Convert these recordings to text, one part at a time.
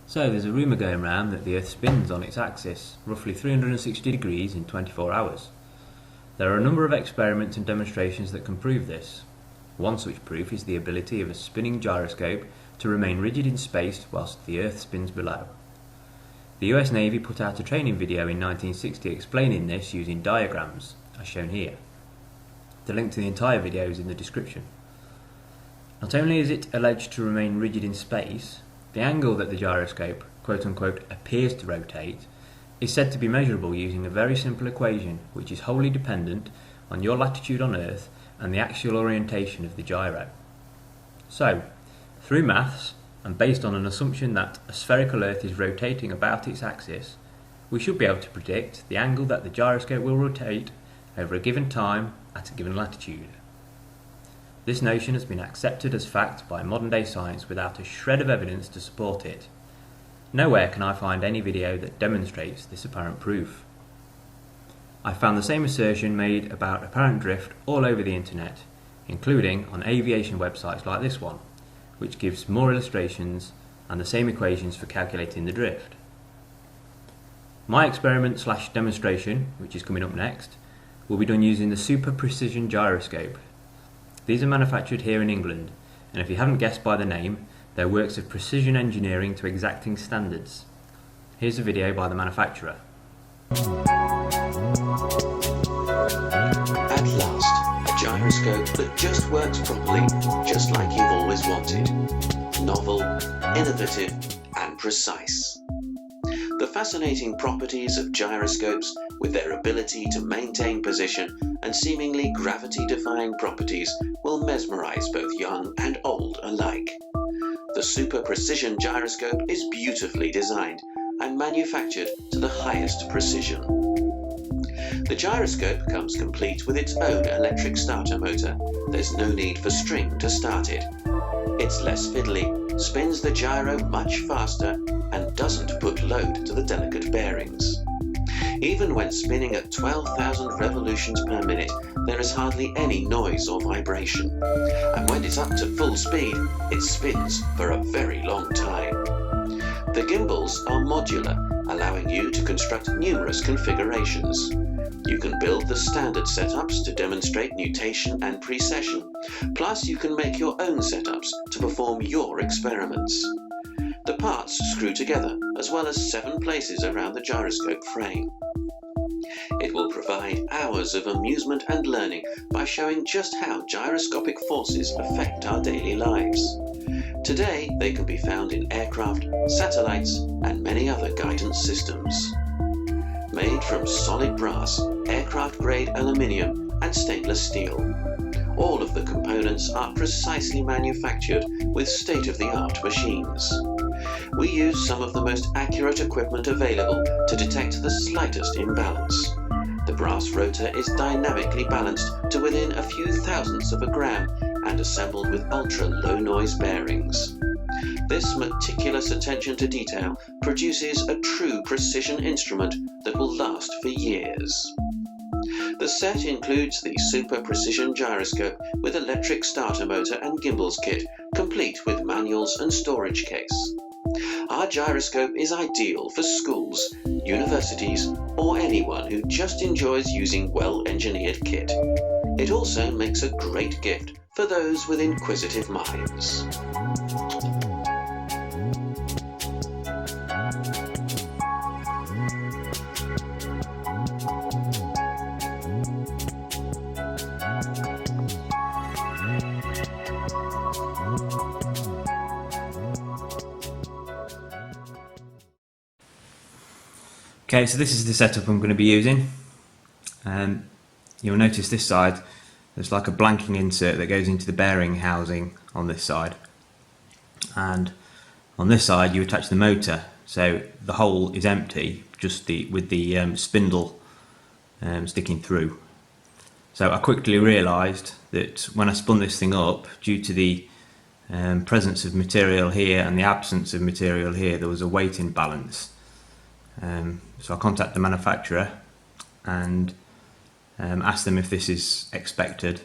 So there's a rumour going around that the Earth spins on its axis, roughly 360 degrees in 24 hours. There are a number of experiments and demonstrations that can prove this. One such proof is the ability of a spinning gyroscope to remain rigid in space whilst the Earth spins below. The US Navy put out a training video in 1960 explaining this using diagrams, as shown here. The link to the entire video is in the description. Not only is it alleged to remain rigid in space, the angle that the gyroscope quote-unquote appears to rotate is said to be measurable using a very simple equation which is wholly dependent on your latitude on Earth and the axial orientation of the gyro. So, through maths, and based on an assumption that a spherical Earth is rotating about its axis, we should be able to predict the angle that the gyroscope will rotate over a given time at a given latitude. This notion has been accepted as fact by modern-day science without a shred of evidence to support it. Nowhere can I find any video that demonstrates this apparent proof. I found the same assertion made about apparent drift all over the internet, including on aviation websites like this one, which gives more illustrations and the same equations for calculating the drift. My experiment/demonstration, which is coming up next, will be done using the Super Precision Gyroscope. These are manufactured here in England, and if you haven't guessed by the name, they're works of precision engineering to exacting standards. Here's a video by the manufacturer. At last, a gyroscope that just works properly, just like you've always wanted. Novel, innovative, and precise. The fascinating properties of gyroscopes, with their ability to maintain position and seemingly gravity-defying properties, will mesmerize both young and old alike. The Super Precision Gyroscope is beautifully designed and manufactured to the highest precision. The gyroscope comes complete with its own electric starter motor. There's no need for string to start it. It's less fiddly, spins the gyro much faster, and doesn't put load to the delicate bearings. Even when spinning at 12,000 revolutions per minute, there is hardly any noise or vibration. And when it's up to full speed, it spins for a very long time. The gimbals are modular, allowing you to construct numerous configurations. You can build the standard setups to demonstrate nutation and precession, plus you can make your own setups to perform your experiments. The parts screw together, as well as 7 places around the gyroscope frame. It will provide hours of amusement and learning by showing just how gyroscopic forces affect our daily lives. Today, they can be found in aircraft, satellites, and many other guidance systems. Made from solid brass, aircraft-grade aluminium, and stainless steel. All of the components are precisely manufactured with state-of-the-art machines. We use some of the most accurate equipment available to detect the slightest imbalance. The brass rotor is dynamically balanced to within a few thousandths of a gram and assembled with ultra-low noise bearings. This meticulous attention to detail produces a true precision instrument that will last for years. The set includes the Super Precision Gyroscope with electric starter motor and gimbals kit, complete with manuals and storage case. Our gyroscope is ideal for schools, universities, or anyone who just enjoys using well-engineered kit. It also makes a great gift for those with inquisitive minds. Okay, so this is the setup I'm going to be using. You'll notice this side, there's like a blanking insert that goes into the bearing housing on this side. And on this side you attach the motor, so the hole is empty, just with the spindle sticking through. So I quickly realised that when I spun this thing up, due to the presence of material here and the absence of material here, there was a weight imbalance. So I contacted the manufacturer and asked them if this is expected,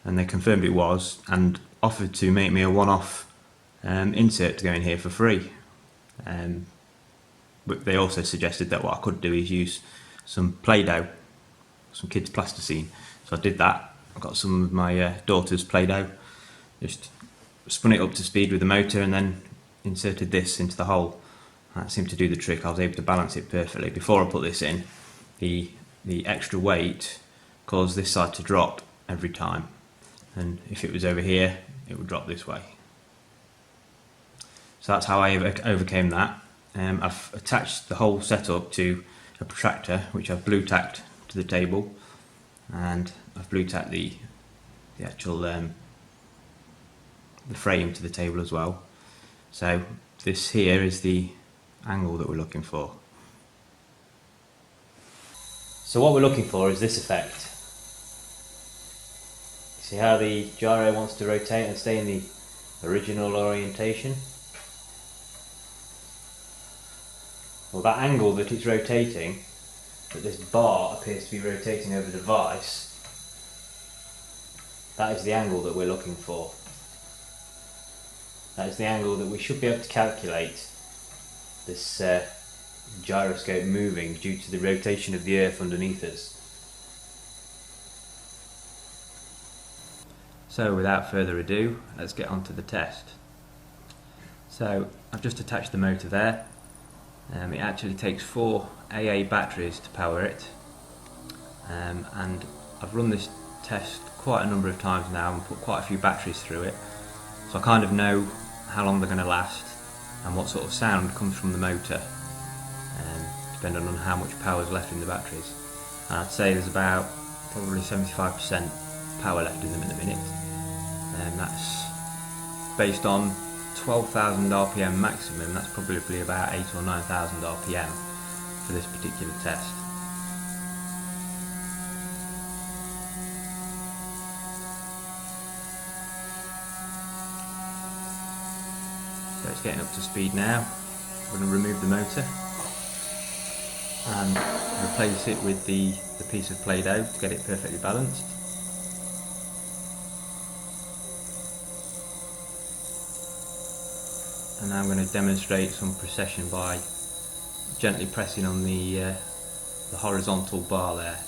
and they confirmed it was and offered to make me a one-off insert to go in here for free. But they also suggested that what I could do is use some Play-Doh, some kids' plasticine. So I did that. I got some of my daughter's Play-Doh, just spun it up to speed with the motor and then inserted this into the hole. That seemed to do the trick. I was able to balance it perfectly. Before I put this in, the extra weight caused this side to drop every time, and if it was over here it would drop this way. So that's how I overcame that. I've attached the whole setup to a protractor which I've blue tacked to the table, and I've blue tacked the actual the frame to the table as well. So this here is the angle that we're looking for. So what we're looking for is this effect. See how the gyro wants to rotate and stay in the original orientation? Well, that angle that it's rotating, that this bar appears to be rotating over the vise, that is the angle that we're looking for. That is the angle that we should be able to calculate this gyroscope moving due to the rotation of the earth underneath us. So without further ado, let's get on to the test. So I've just attached the motor there. It actually takes 4 AA batteries to power it, and I've run this test quite a number of times now and put quite a few batteries through it, so I kind of know how long they're going to last and what sort of sound comes from the motor, depending on how much power is left in the batteries. And I'd say there's about probably 75% power left in them at the minute, and that's based on 12,000 RPM maximum. That's probably about 8,000 or 9,000 RPM for this particular test. So it's getting up to speed now. I'm going to remove the motor and replace it with the piece of Play-Doh to get it perfectly balanced. And now I'm going to demonstrate some precession by gently pressing on the horizontal bar there.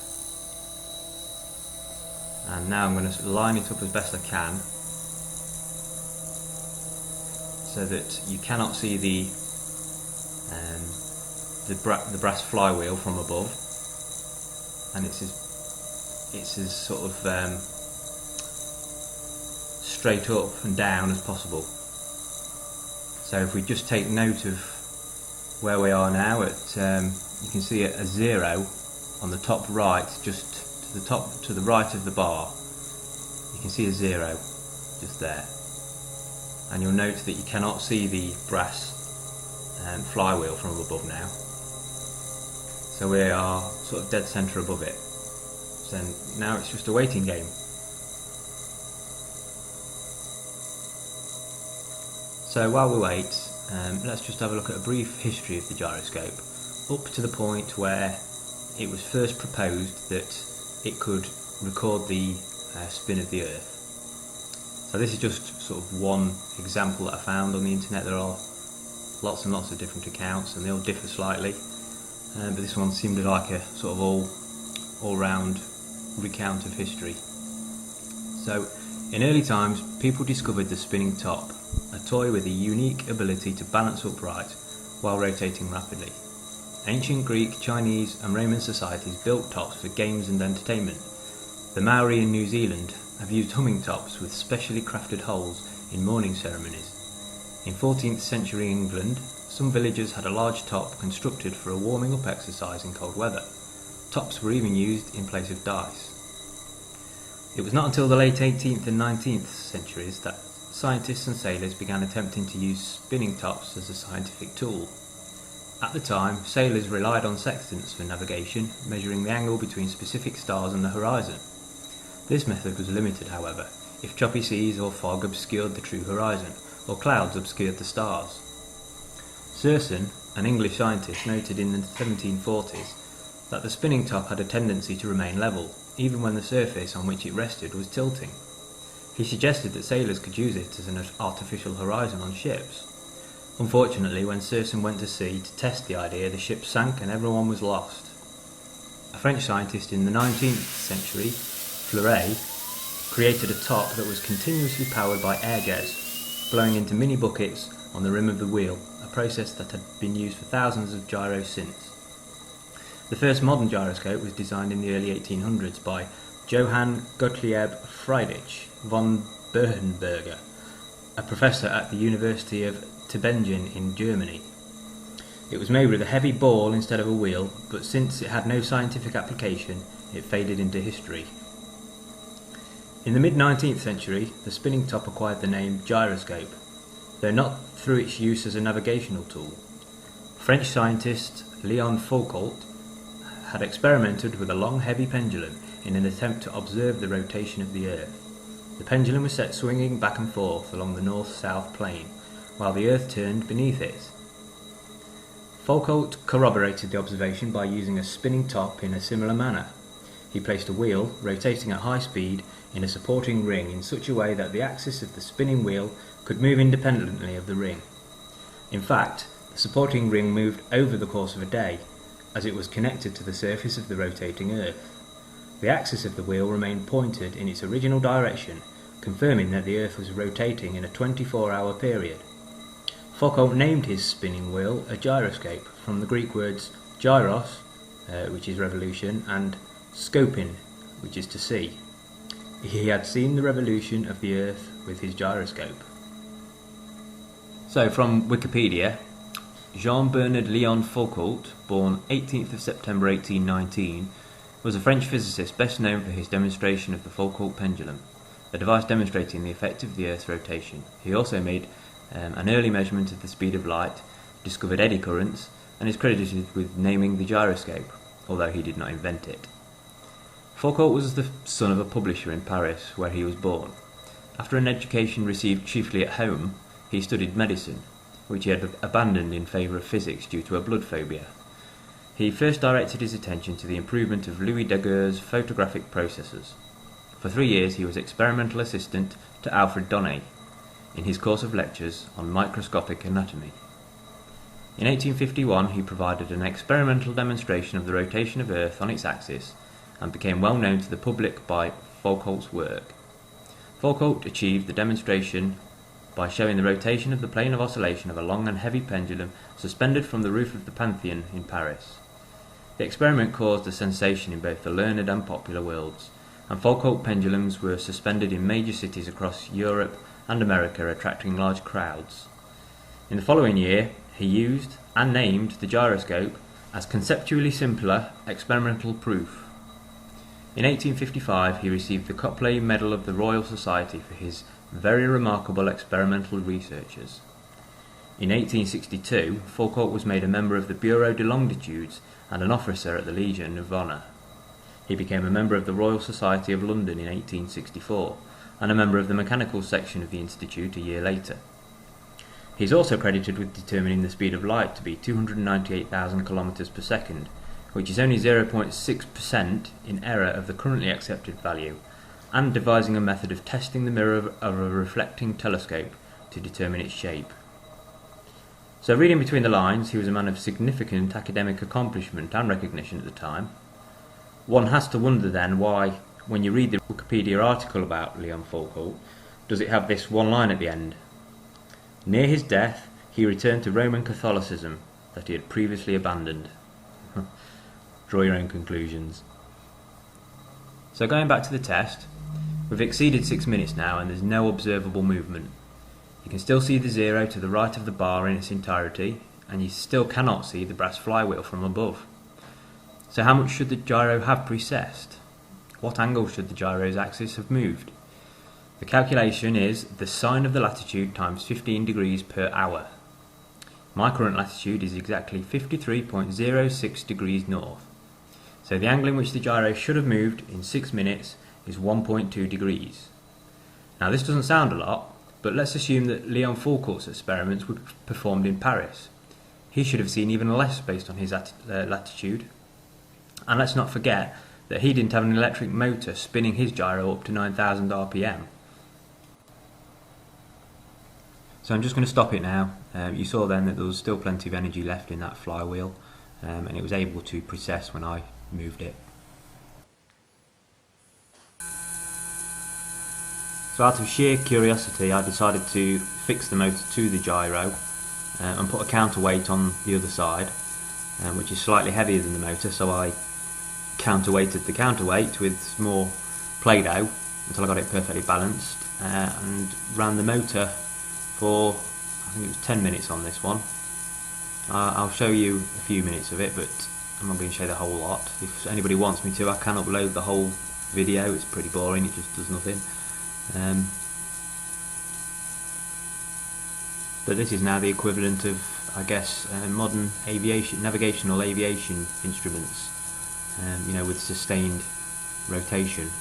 And now I'm going to line it up as best I can, so that you cannot see the brass flywheel from above, and it's as sort of straight up and down as possible. So if we just take note of where we are now, you can see a 0 on the top right, just to the right of the bar. You can see a 0 just there, and you'll note that you cannot see the brass flywheel from above now. So we are sort of dead centre above it. So now it's just a waiting game. So while we wait, let's just have a look at a brief history of the gyroscope, up to the point where it was first proposed that it could record the spin of the Earth. So this is just sort of one example that I found on the internet. There are lots and lots of different accounts and they all differ slightly, but this one seemed like a sort of all-round recount of history. So in early times, people discovered the spinning top, a toy with a unique ability to balance upright while rotating rapidly. Ancient Greek, Chinese and Roman societies built tops for games and entertainment. The Maori in New Zealand have used humming tops with specially crafted holes in mourning ceremonies. In 14th century England, some villages had a large top constructed for a warming up exercise in cold weather. Tops were even used in place of dice. It was not until the late 18th and 19th centuries that scientists and sailors began attempting to use spinning tops as a scientific tool. At the time, sailors relied on sextants for navigation, measuring the angle between specific stars and the horizon. This method was limited, however, if choppy seas or fog obscured the true horizon, or clouds obscured the stars. Serson, an English scientist, noted in the 1740s that the spinning top had a tendency to remain level, even when the surface on which it rested was tilting. He suggested that sailors could use it as an artificial horizon on ships. Unfortunately, when Serson went to sea to test the idea, the ship sank and everyone was lost. A French scientist in the 19th century, Fleury, created a top that was continuously powered by air jets, blowing into mini buckets on the rim of the wheel, a process that had been used for thousands of gyros since. The first modern gyroscope was designed in the early 1800s by Johann Gottlieb Friedrich von Berhenberger, a professor at the University of Tübingen in Germany. It was made with a heavy ball instead of a wheel, but since it had no scientific application, it faded into history. In the mid-19th century, the spinning top acquired the name gyroscope, though not through its use as a navigational tool. French scientist Leon Foucault had experimented with a long, heavy pendulum in an attempt to observe the rotation of the Earth. The pendulum was set swinging back and forth along the north-south plane, while the Earth turned beneath it. Foucault corroborated the observation by using a spinning top in a similar manner. He placed a wheel, rotating at high speed, in a supporting ring in such a way that the axis of the spinning wheel could move independently of the ring. In fact, the supporting ring moved over the course of a day, as it was connected to the surface of the rotating Earth. The axis of the wheel remained pointed in its original direction, confirming that the Earth was rotating in a 24-hour period. Foucault named his spinning wheel a gyroscope, from the Greek words gyros, which is revolution, and skopin, which is to see. He had seen the revolution of the Earth with his gyroscope. So, from Wikipedia, Jean-Bernard Léon Foucault, born 18th of September 1819, was a French physicist best known for his demonstration of the Foucault pendulum, a device demonstrating the effect of the Earth's rotation. He also made an early measurement of the speed of light, discovered eddy currents, and is credited with naming the gyroscope, although he did not invent it. Foucault was the son of a publisher in Paris, where he was born. After an education received chiefly at home, he studied medicine, which he had abandoned in favour of physics due to a blood phobia. He first directed his attention to the improvement of Louis Daguerre's photographic processes. For 3 years he was experimental assistant to Alfred Donné in his course of lectures on microscopic anatomy. In 1851 he provided an experimental demonstration of the rotation of Earth on its axis and became well known to the public by Foucault's work. Foucault achieved the demonstration by showing the rotation of the plane of oscillation of a long and heavy pendulum suspended from the roof of the Pantheon in Paris. The experiment caused a sensation in both the learned and popular worlds, and Foucault pendulums were suspended in major cities across Europe and America, attracting large crowds. In the following year, he used and named the gyroscope as conceptually simpler experimental proof. In 1855 he received the Copley Medal of the Royal Society for his very remarkable experimental researches. In 1862 Foucault was made a member of the Bureau de Longitudes and an officer at the Legion of Honour. He became a member of the Royal Society of London in 1864 and a member of the mechanical section of the Institute a year later. He is also credited with determining the speed of light to be 298,000 km per second, which is only 0.6% in error of the currently accepted value, and devising a method of testing the mirror of a reflecting telescope to determine its shape. So, reading between the lines, he was a man of significant academic accomplishment and recognition at the time. One has to wonder then why, when you read the Wikipedia article about Léon Foucault, does it have this one line at the end? Near his death, he returned to Roman Catholicism that he had previously abandoned. Draw your own conclusions. So going back to the test, we've exceeded 6 minutes now and there's no observable movement. You can still see the zero to the right of the bar in its entirety, and you still cannot see the brass flywheel from above. So how much should the gyro have precessed? What angle should the gyro's axis have moved? The calculation is the sine of the latitude times 15 degrees per hour. My current latitude is exactly 53.06 degrees north. So the angle in which the gyro should have moved in 6 minutes is 1.2 degrees. Now this doesn't sound a lot, but let's assume that Léon Foucault's experiments were performed in Paris. He should have seen even less based on his latitude. And let's not forget that he didn't have an electric motor spinning his gyro up to 9,000 RPM. So I'm just going to stop it now you saw then that there was still plenty of energy left in that flywheel, and it was able to precess when I moved it. So out of sheer curiosity, I decided to fix the motor to the gyro and put a counterweight on the other side, which is slightly heavier than the motor, so I counterweighted the counterweight with more Play-Doh until I got it perfectly balanced, and ran the motor for, I think it was 10 minutes on this one. I'll show you a few minutes of it, but I'm not going to show the whole lot. If anybody wants me to, I can upload the whole video. It's pretty boring, it just does nothing. But this is now the equivalent of, I guess, modern navigational aviation instruments, you know, with sustained rotation.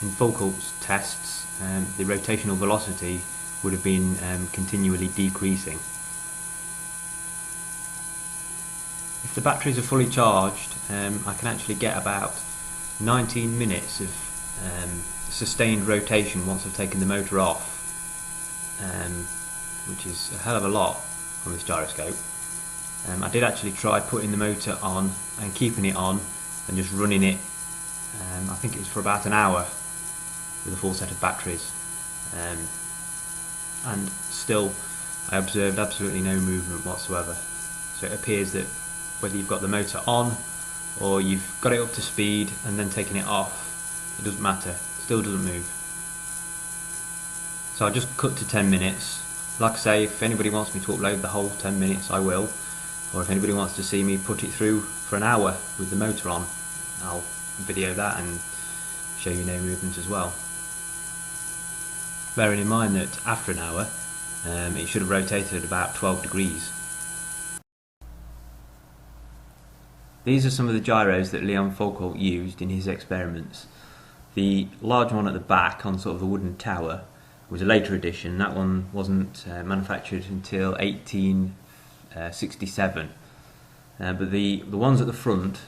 In Foucault's tests, the rotational velocity would have been continually decreasing. If the batteries are fully charged, I can actually get about 19 minutes of sustained rotation once I've taken the motor off, which is a hell of a lot on this gyroscope. I did actually try putting the motor on and keeping it on and just running it, I think it was for about an hour with a full set of batteries, and still I observed absolutely no movement whatsoever. So it appears that whether you've got the motor on or you've got it up to speed and then taking it off, it doesn't matter, it still doesn't move. So I just cut to 10 minutes. Like I say, if anybody wants me to upload the whole 10 minutes, I will. Or if anybody wants to see me put it through for an hour with the motor on, I'll video that and show you no movement as well. Bearing in mind that after an hour, it should have rotated at about 12 degrees. These are some of the gyros that Leon Foucault used in his experiments. The large one at the back on sort of the wooden tower was a later edition. That one wasn't manufactured until 1867. But the ones at the front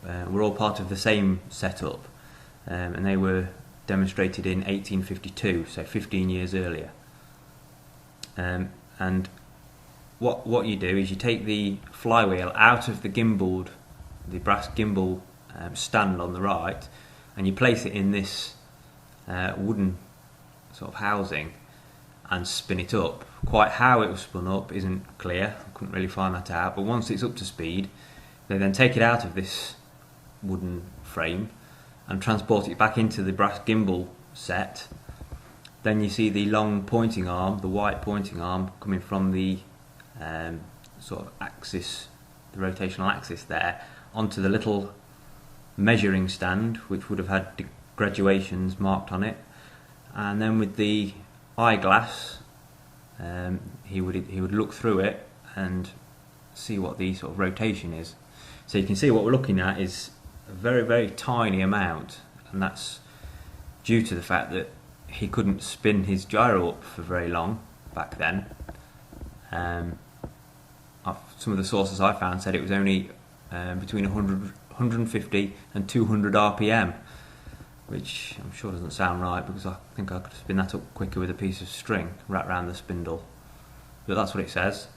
were all part of the same setup, and they were demonstrated in 1852, so 15 years earlier. And what you do is you take the flywheel out of the gimbal, the brass gimbal stand on the right, and you place it in this wooden sort of housing and spin it up. Quite how it was spun up isn't clear, I couldn't really find that out, but once it's up to speed, they then take it out of this wooden frame and transport it back into the brass gimbal set. Then you see the long pointing arm, the white pointing arm, coming from the sort of axis, the rotational axis there, onto the little measuring stand, which would have had graduations marked on it. And then with the eyeglass, he would look through it and see what the sort of rotation is. So you can see what we're looking at is a very, very tiny amount, and that's due to the fact that he couldn't spin his gyro up for very long back then. Some of the sources I found said it was only between 150 and 200 RPM, which I'm sure doesn't sound right, because I think I could spin that up quicker with a piece of string wrapped around the spindle. But that's what it says.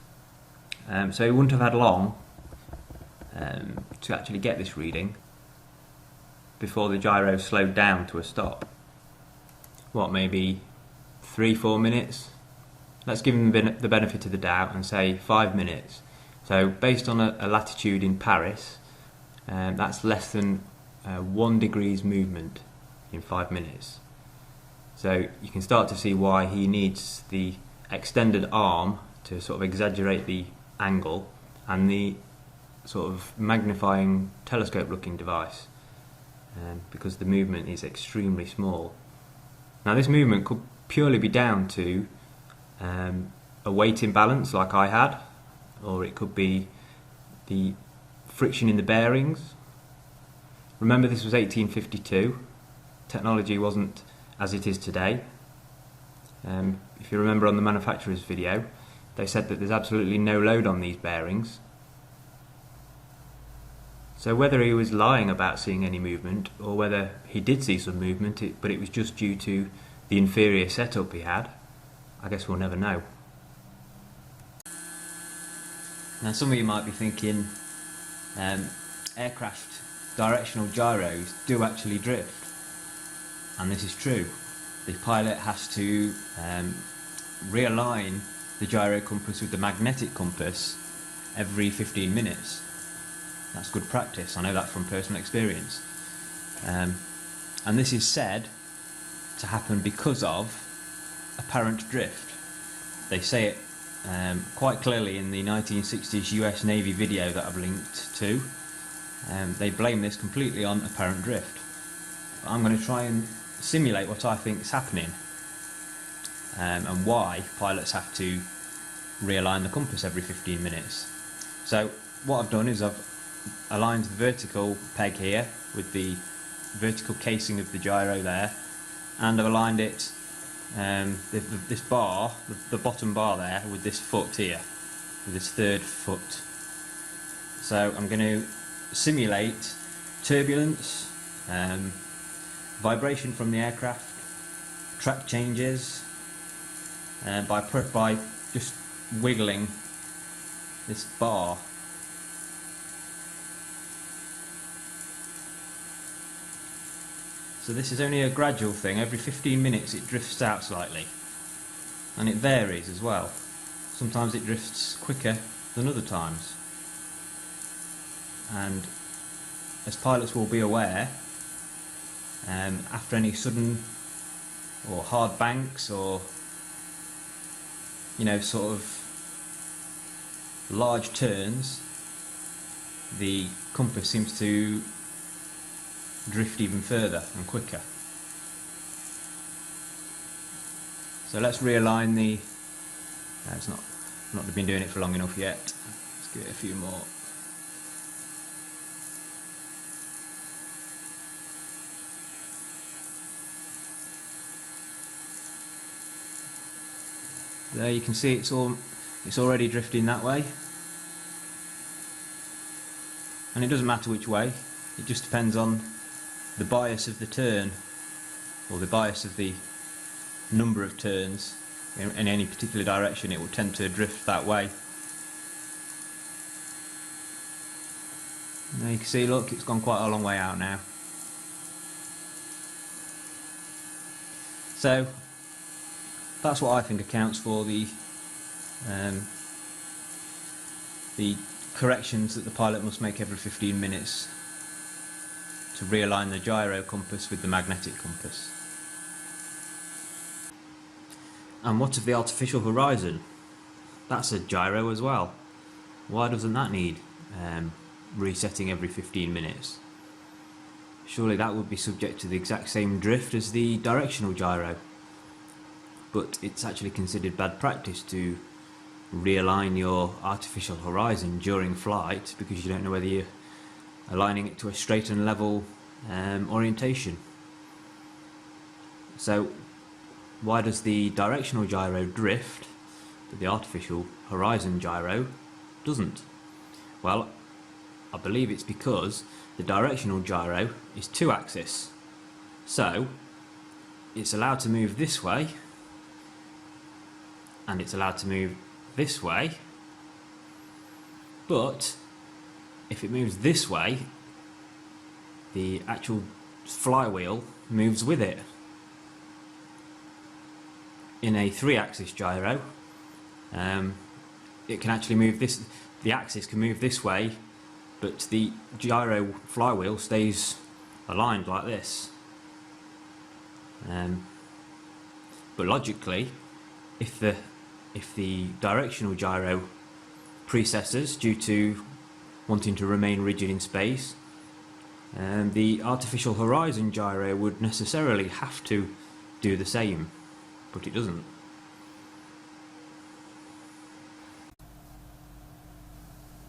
So he wouldn't have had long to actually get this reading before the gyro slowed down to a stop. What, maybe 3-4 minutes? Let's give him the benefit of the doubt and say 5 minutes. So based on a latitude in Paris, that's less than 1 degree's movement in 5 minutes. So you can start to see why he needs the extended arm to sort of exaggerate the angle, and the sort of magnifying telescope looking device, because the movement is extremely small. Now this movement could purely be down to a weight imbalance like I had, or it could be the friction in the bearings. Remember, this was 1852, technology wasn't as it is today. If you remember on the manufacturer's video, they said that there's absolutely no load on these bearings. So whether he was lying about seeing any movement, or whether he did see some movement, but it was just due to the inferior setup he had, I guess we'll never know. Now some of you might be thinking aircraft directional gyros do actually drift, and this is true. The pilot has to realign the gyro compass with the magnetic compass every 15 minutes. That's good practice, I know that from personal experience. And this is said to happen because of apparent drift. They say it quite clearly in the 1960s US Navy video that I've linked to. They blame this completely on apparent drift. I'm going to try and simulate what I think is happening, and why pilots have to realign the compass every 15 minutes. So what I've done is I've aligned the vertical peg here with the vertical casing of the gyro there, and I've aligned it, this bar, the bottom bar there, with this foot here, with this third foot. So I'm going to simulate turbulence, vibration from the aircraft, track changes, by just wiggling this bar. So this is only a gradual thing. Every 15 minutes it drifts out slightly, and it varies as well. Sometimes it drifts quicker than other times, and as pilots will be aware, after any sudden or hard banks, or sort of large turns, the compass seems to drift even further and quicker. So let's realign the. It's not been doing it for long enough yet. Let's give it a few more. There you can see it's already drifting that way, and it doesn't matter which way. It just depends on the bias of the turn, or the bias of the number of turns in any particular direction. It will tend to drift that way. Now you can see, look, it's gone quite a long way out now. So that's what I think accounts for the corrections that the pilot must make every 15 minutes to realign the gyro compass with the magnetic compass. And what of the artificial horizon? That's a gyro as well. Why doesn't that need resetting every 15 minutes? Surely that would be subject to the exact same drift as the directional gyro. But it's actually considered bad practice to realign your artificial horizon during flight, because you don't know whether you're aligning it to a straight and level orientation. So why does the directional gyro drift but the artificial horizon gyro doesn't? Well, I believe it's because the directional gyro is 2-axis, so it's allowed to move this way, and it's allowed to move this way, but if it moves this way, the actual flywheel moves with it. In a 3-axis gyro, it can actually move this, the axis can move this way, but the gyro flywheel stays aligned like this. But logically, if the directional gyro precesses due to wanting to remain rigid in space, the artificial horizon gyro would necessarily have to do the same, but it doesn't.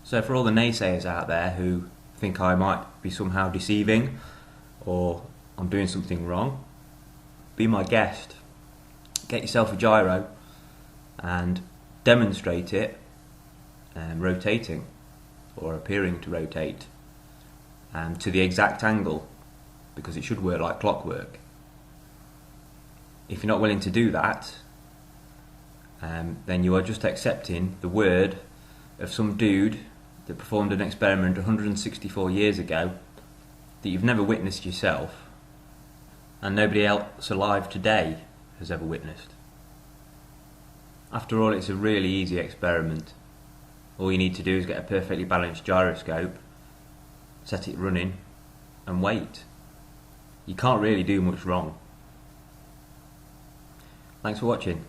So for all the naysayers out there who think I might be somehow deceiving or I'm doing something wrong, be my guest. Get yourself a gyro and demonstrate it rotating or appearing to rotate to the exact angle, because it should work like clockwork. If you're not willing to do that, then you are just accepting the word of some dude that performed an experiment 164 years ago that you've never witnessed yourself and nobody else alive today has ever witnessed. After all, it's a really easy experiment. All you need to do is get a perfectly balanced gyroscope, set it running, and wait. You can't really do much wrong. Thanks for watching.